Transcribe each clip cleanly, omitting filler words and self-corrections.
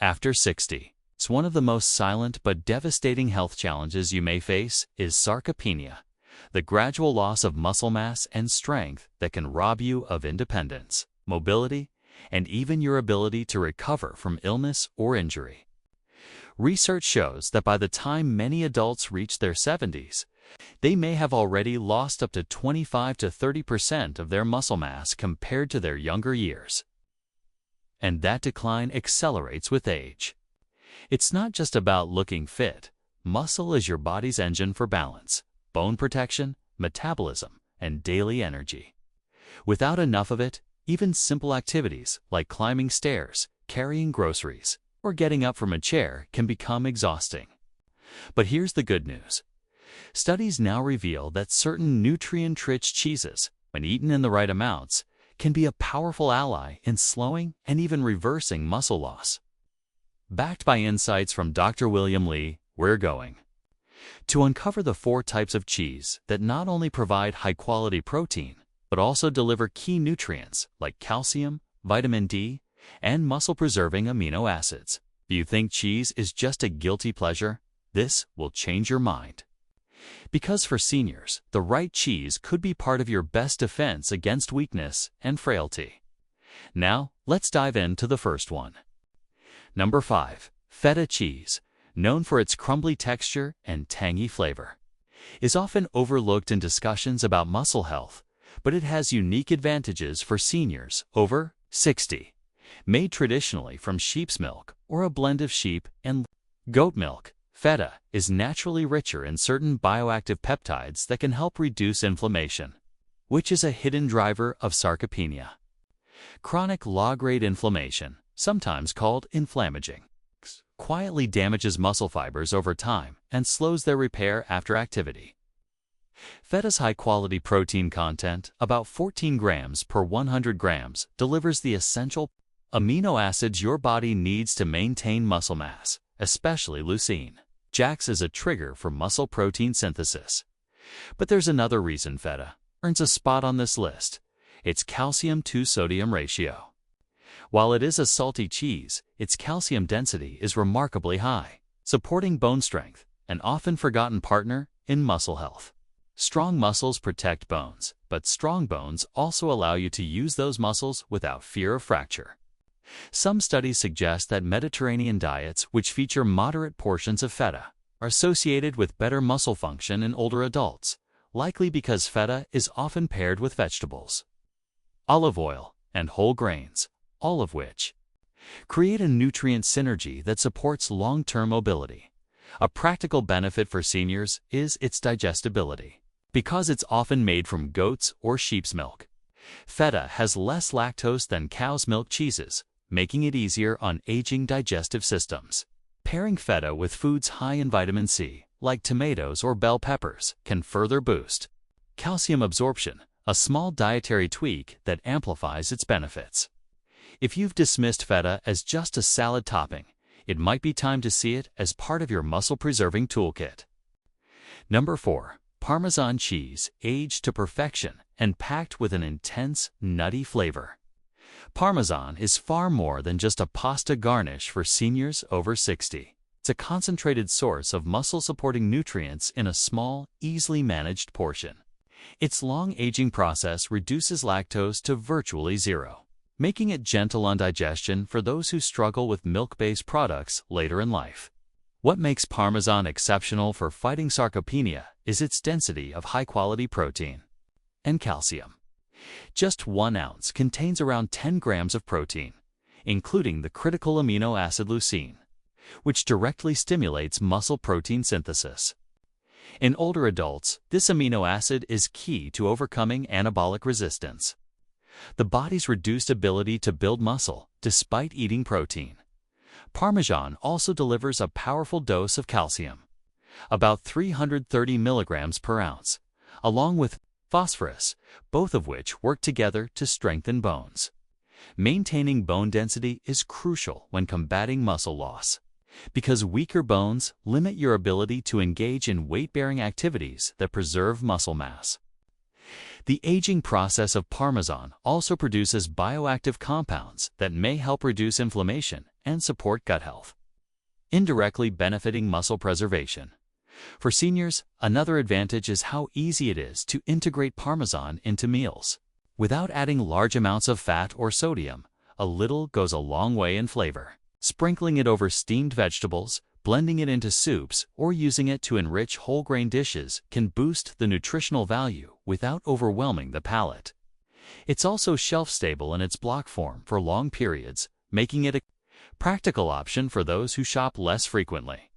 After 60, it's one of the most silent but devastating health challenges you may face is sarcopenia, the gradual loss of muscle mass and strength that can rob you of independence, mobility, and even your ability to recover from illness or injury. Research shows that by the time many adults reach their 70s, they may have already lost up to 25 to 30% of their muscle mass compared to their younger years. And that decline accelerates with age. It's not just about looking fit. Muscle is your body's engine for balance, bone protection, metabolism, and daily energy. Without enough of it, even simple activities like climbing stairs, carrying groceries, or getting up from a chair can become exhausting. But here's the good news. Studies now reveal that certain nutrient-rich cheeses, when eaten in the right amounts, can be a powerful ally in slowing and even reversing muscle loss. Backed by insights from Dr. William Li, we're going to uncover the 4 types of cheese that not only provide high-quality protein, but also deliver key nutrients like calcium, vitamin D, and muscle-preserving amino acids. Do you think cheese is just a guilty pleasure? This will change your mind. Because for seniors, the right cheese could be part of your best defense against weakness and frailty. Now, let's dive into the first one. Number 5. Feta cheese, known for its crumbly texture and tangy flavor, is often overlooked in discussions about muscle health, but it has unique advantages for seniors over 60. Made traditionally from sheep's milk or a blend of sheep and goat milk, feta is naturally richer in certain bioactive peptides that can help reduce inflammation, which is a hidden driver of sarcopenia. Chronic low-grade inflammation, sometimes called inflammaging, quietly damages muscle fibers over time and slows their repair after activity. Feta's high-quality protein content, about 14 grams per 100 grams, delivers the essential amino acids your body needs to maintain muscle mass, especially leucine. JAX is a trigger for muscle protein synthesis. But there's another reason feta earns a spot on this list: its calcium-to-sodium ratio. While it is a salty cheese, its calcium density is remarkably high, supporting bone strength, an often forgotten partner in muscle health. Strong muscles protect bones, but strong bones also allow you to use those muscles without fear of fracture. Some studies suggest that Mediterranean diets which feature moderate portions of feta are associated with better muscle function in older adults, likely because feta is often paired with vegetables, olive oil, and whole grains, all of which create a nutrient synergy that supports long-term mobility. A practical benefit for seniors is its digestibility. Because it's often made from goat's or sheep's milk, feta has less lactose than cow's milk cheeses, making it easier on aging digestive systems. Pairing feta with foods high in vitamin C, like tomatoes or bell peppers, can further boost calcium absorption, a small dietary tweak that amplifies its benefits. If you've dismissed feta as just a salad topping, it might be time to see it as part of your muscle-preserving toolkit. Number 4. Parmesan cheese, aged to perfection and packed with an intense, nutty flavor. Parmesan is far more than just a pasta garnish for seniors over 60. It's a concentrated source of muscle-supporting nutrients in a small, easily managed portion. Its long aging process reduces lactose to virtually zero, making it gentle on digestion for those who struggle with milk-based products later in life. What makes Parmesan exceptional for fighting sarcopenia is its density of high-quality protein and calcium. Just 1 ounce contains around 10 grams of protein, including the critical amino acid leucine, which directly stimulates muscle protein synthesis. In older adults, this amino acid is key to overcoming anabolic resistance, the body's reduced ability to build muscle despite eating protein. Parmesan also delivers a powerful dose of calcium, about 330 milligrams per ounce, along with phosphorus, both of which work together to strengthen bones. Maintaining bone density is crucial when combating muscle loss, because weaker bones limit your ability to engage in weight-bearing activities that preserve muscle mass. The aging process of Parmesan also produces bioactive compounds that may help reduce inflammation and support gut health, indirectly benefiting muscle preservation. For seniors, another advantage is how easy it is to integrate Parmesan into meals. Without adding large amounts of fat or sodium, a little goes a long way in flavor. Sprinkling it over steamed vegetables, blending it into soups, or using it to enrich whole grain dishes can boost the nutritional value without overwhelming the palate. It's also shelf-stable in its block form for long periods, making it a practical option for those who shop less frequently.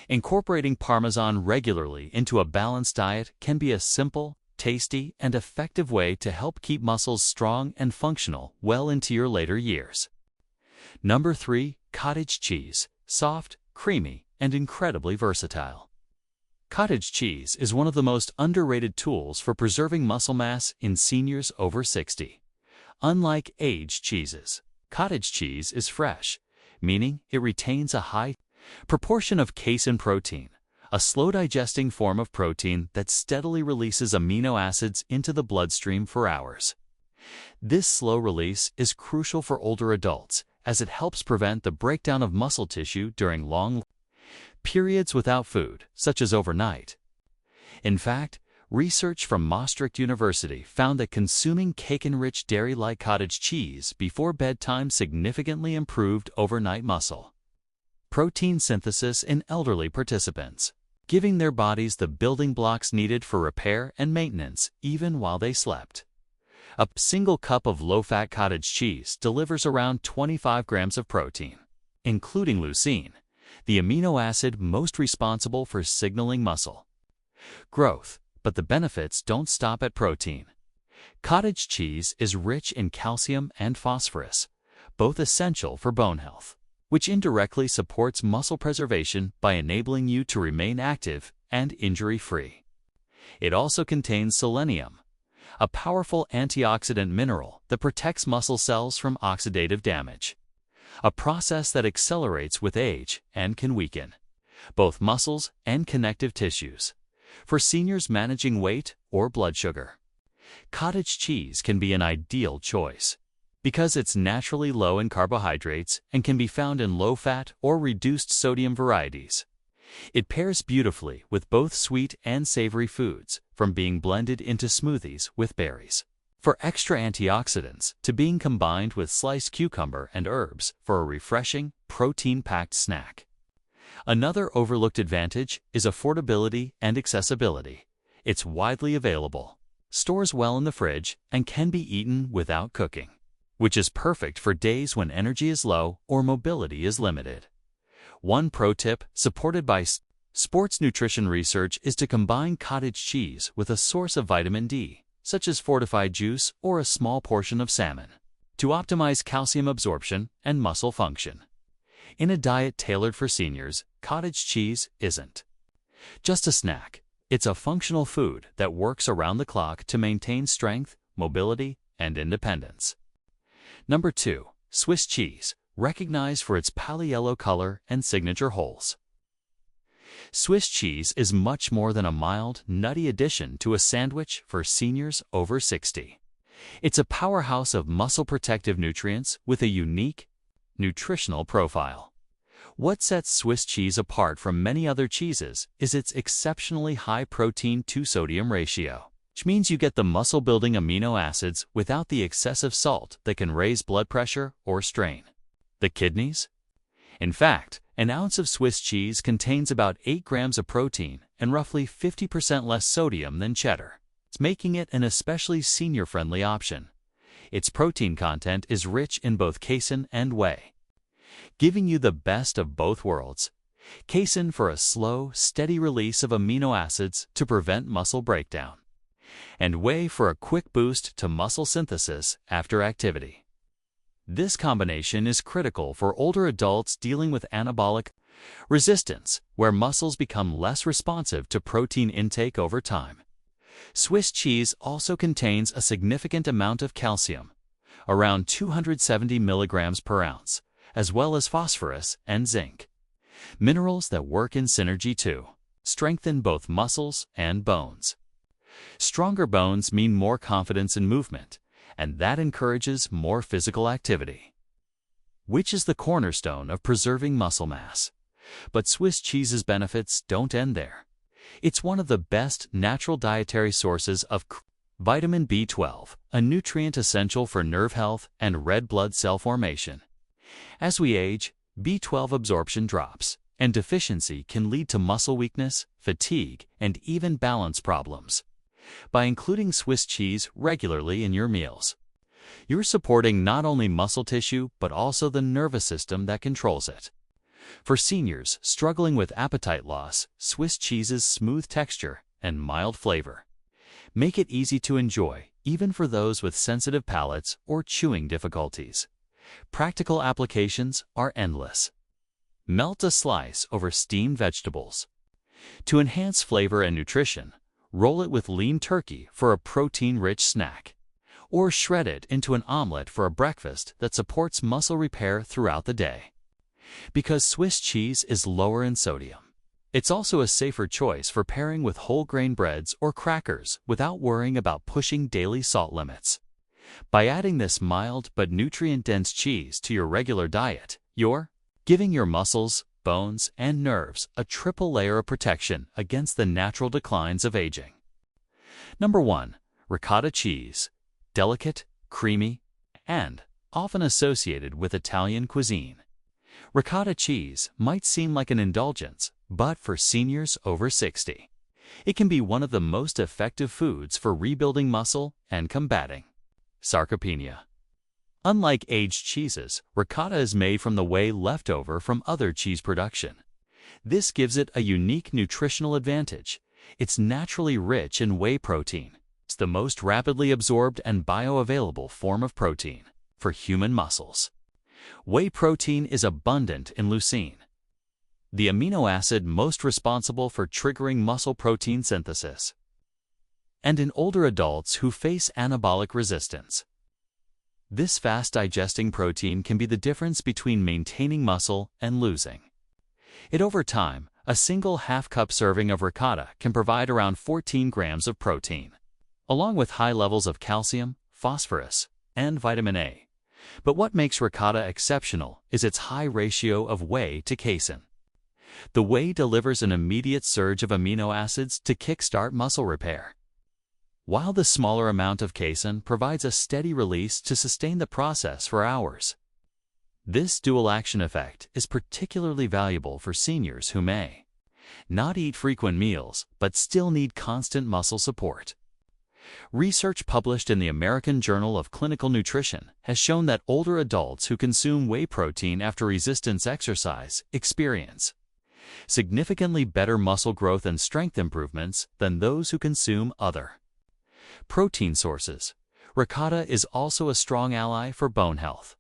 Incorporating Parmesan regularly into a balanced diet can be a simple, tasty, and effective way to help keep muscles strong and functional well into your later years. Number 3. Cottage cheese. Soft, creamy, and incredibly versatile. Cottage cheese is one of the most underrated tools for preserving muscle mass in seniors over 60. Unlike aged cheeses, cottage cheese is fresh, meaning it retains a high proportion of casein protein, a slow-digesting form of protein that steadily releases amino acids into the bloodstream for hours. This slow release is crucial for older adults, as it helps prevent the breakdown of muscle tissue during long periods without food, such as overnight. In fact, research from Maastricht University found that consuming casein-rich dairy-like cottage cheese before bedtime significantly improved overnight muscle protein synthesis in elderly participants, giving their bodies the building blocks needed for repair and maintenance even while they slept. A single cup of low-fat cottage cheese delivers around 25 grams of protein, including leucine, the amino acid most responsible for signaling muscle growth. But the benefits don't stop at protein. Cottage cheese is rich in calcium and phosphorus, both essential for bone health, which indirectly supports muscle preservation by enabling you to remain active and injury-free. It also contains selenium, a powerful antioxidant mineral that protects muscle cells from oxidative damage, a process that accelerates with age and can weaken both muscles and connective tissues. For seniors managing weight or blood sugar, cottage cheese can be an ideal choice because it's naturally low in carbohydrates and can be found in low-fat or reduced sodium varieties. It pairs beautifully with both sweet and savory foods, from being blended into smoothies with berries for extra antioxidants to being combined with sliced cucumber and herbs for a refreshing, protein-packed snack. Another overlooked advantage is affordability and accessibility. It's widely available, stores well in the fridge, and can be eaten without cooking, which is perfect for days when energy is low or mobility is limited. One pro tip, supported by sports nutrition research, is to combine cottage cheese with a source of vitamin D, such as fortified juice or a small portion of salmon, to optimize calcium absorption and muscle function. In a diet tailored for seniors, cottage cheese isn't just a snack. It's a functional food that works around the clock to maintain strength, mobility, and independence. Number 2. Swiss cheese, recognized for its pale yellow color and signature holes. Swiss cheese is much more than a mild, nutty addition to a sandwich for seniors over 60. It's a powerhouse of muscle-protective nutrients with a unique nutritional profile. What sets Swiss cheese apart from many other cheeses is its exceptionally high protein-to-sodium ratio, which means you get the muscle-building amino acids without the excessive salt that can raise blood pressure or strain the kidneys. In fact, an ounce of Swiss cheese contains about 8 grams of protein and roughly 50% less sodium than cheddar, making it an especially senior-friendly option. Its protein content is rich in both casein and whey, giving you the best of both worlds. Casein for a slow, steady release of amino acids to prevent muscle breakdown, and whey for a quick boost to muscle synthesis after activity. This combination is critical for older adults dealing with anabolic resistance, where muscles become less responsive to protein intake over time. Swiss cheese also contains a significant amount of calcium, around 270 milligrams per ounce, as well as phosphorus and zinc, minerals that work in synergy to strengthen both muscles and bones. Stronger bones mean more confidence in movement, and that encourages more physical activity. which is the cornerstone of preserving muscle mass. But Swiss cheese's benefits don't end there. It's one of the best natural dietary sources of vitamin B12, a nutrient essential for nerve health and red blood cell formation. As we age, B12 absorption drops, and deficiency can lead to muscle weakness, fatigue, and even balance problems. By including Swiss cheese regularly in your meals, you're supporting not only muscle tissue but also the nervous system that controls it. For seniors struggling with appetite loss, Swiss cheese's smooth texture and mild flavor make it easy to enjoy, even for those with sensitive palates or chewing difficulties. Practical applications are endless. Melt a slice over steamed vegetables. To enhance flavor and nutrition, roll it with lean turkey for a protein-rich snack, or shred it into an omelet for a breakfast that supports muscle repair throughout the day. Because Swiss cheese is lower in sodium, it's also a safer choice for pairing with whole grain breads or crackers without worrying about pushing daily salt limits. By adding this mild but nutrient-dense cheese to your regular diet, you're giving your muscles, bones, and nerves a triple layer of protection against the natural declines of aging. Number 1. Ricotta cheese. Delicate, creamy, and often associated with Italian cuisine. Ricotta cheese might seem like an indulgence, but for seniors over 60, it can be one of the most effective foods for rebuilding muscle and combating sarcopenia. Unlike aged cheeses, ricotta is made from the whey left over from other cheese production. This gives it a unique nutritional advantage. It's naturally rich in whey protein. It's the most rapidly absorbed and bioavailable form of protein for human muscles. Whey protein is abundant in leucine, the amino acid most responsible for triggering muscle protein synthesis, and in older adults who face anabolic resistance. This fast-digesting protein can be the difference between maintaining muscle and losing it over time. A single half-cup serving of ricotta can provide around 14 grams of protein, along with high levels of calcium, phosphorus, and vitamin A. But what makes ricotta exceptional is its high ratio of whey to casein. The whey delivers an immediate surge of amino acids to kickstart muscle repair, while the smaller amount of casein provides a steady release to sustain the process for hours. This dual-action effect is particularly valuable for seniors who may not eat frequent meals but still need constant muscle support. Research published in the American Journal of Clinical Nutrition has shown that older adults who consume whey protein after resistance exercise experience significantly better muscle growth and strength improvements than those who consume other protein sources. Ricotta is also a strong ally for bone health,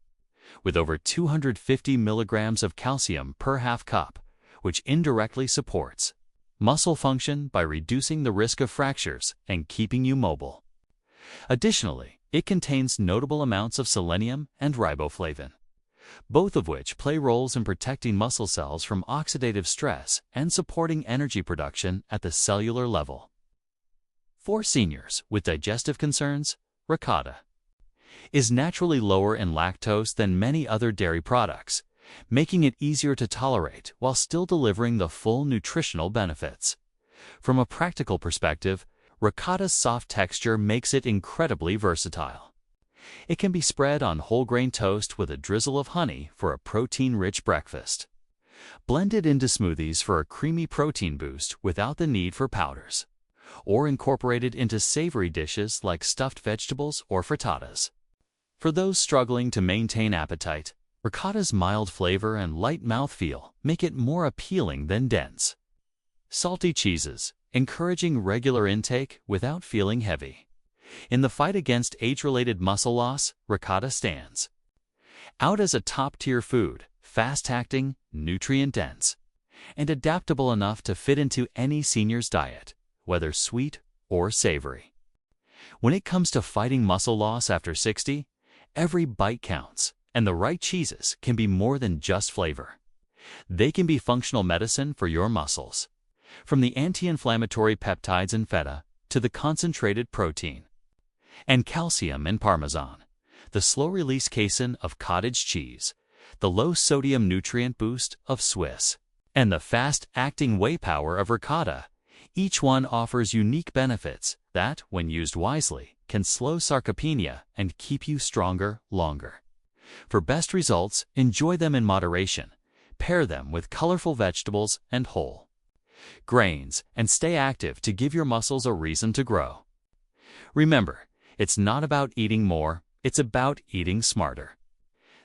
with over 250 milligrams of calcium per half cup, which indirectly supports muscle function by reducing the risk of fractures and keeping you mobile. Additionally, it contains notable amounts of selenium and riboflavin, both of which play roles in protecting muscle cells from oxidative stress and supporting energy production at the cellular level. For seniors with digestive concerns, ricotta is naturally lower in lactose than many other dairy products, making it easier to tolerate while still delivering the full nutritional benefits. From a practical perspective, ricotta's soft texture makes it incredibly versatile. It can be spread on whole grain toast with a drizzle of honey for a protein-rich breakfast, blended into smoothies for a creamy protein boost without the need for powders, or incorporated into savory dishes like stuffed vegetables or frittatas. For those struggling to maintain appetite, ricotta's mild flavor and light mouthfeel make it more appealing than dense, salty cheeses, encouraging regular intake without feeling heavy. In the fight against age-related muscle loss, ricotta stands out as a top-tier food, fast-acting, nutrient-dense, and adaptable enough to fit into any senior's diet, whether sweet or savory. When it comes to fighting muscle loss after 60, every bite counts, and the right cheeses can be more than just flavor. They can be functional medicine for your muscles, from the anti-inflammatory peptides in feta to the concentrated protein and calcium in Parmesan, the slow-release casein of cottage cheese, the low-sodium nutrient boost of Swiss, and the fast-acting whey power of ricotta. Each one offers unique benefits that, when used wisely, can slow sarcopenia and keep you stronger longer. For best results, enjoy them in moderation. Pair them with colorful vegetables and whole grains, and stay active to give your muscles a reason to grow. Remember, it's not about eating more, it's about eating smarter.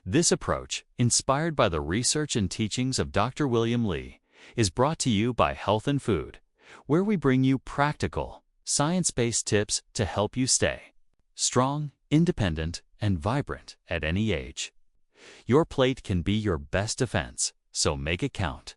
This approach, inspired by the research and teachings of Dr. William Li, is brought to you by Health and Food, where we bring you practical, science-based tips to help you stay strong, independent, and vibrant at any age. Your plate can be your best defense, so make it count.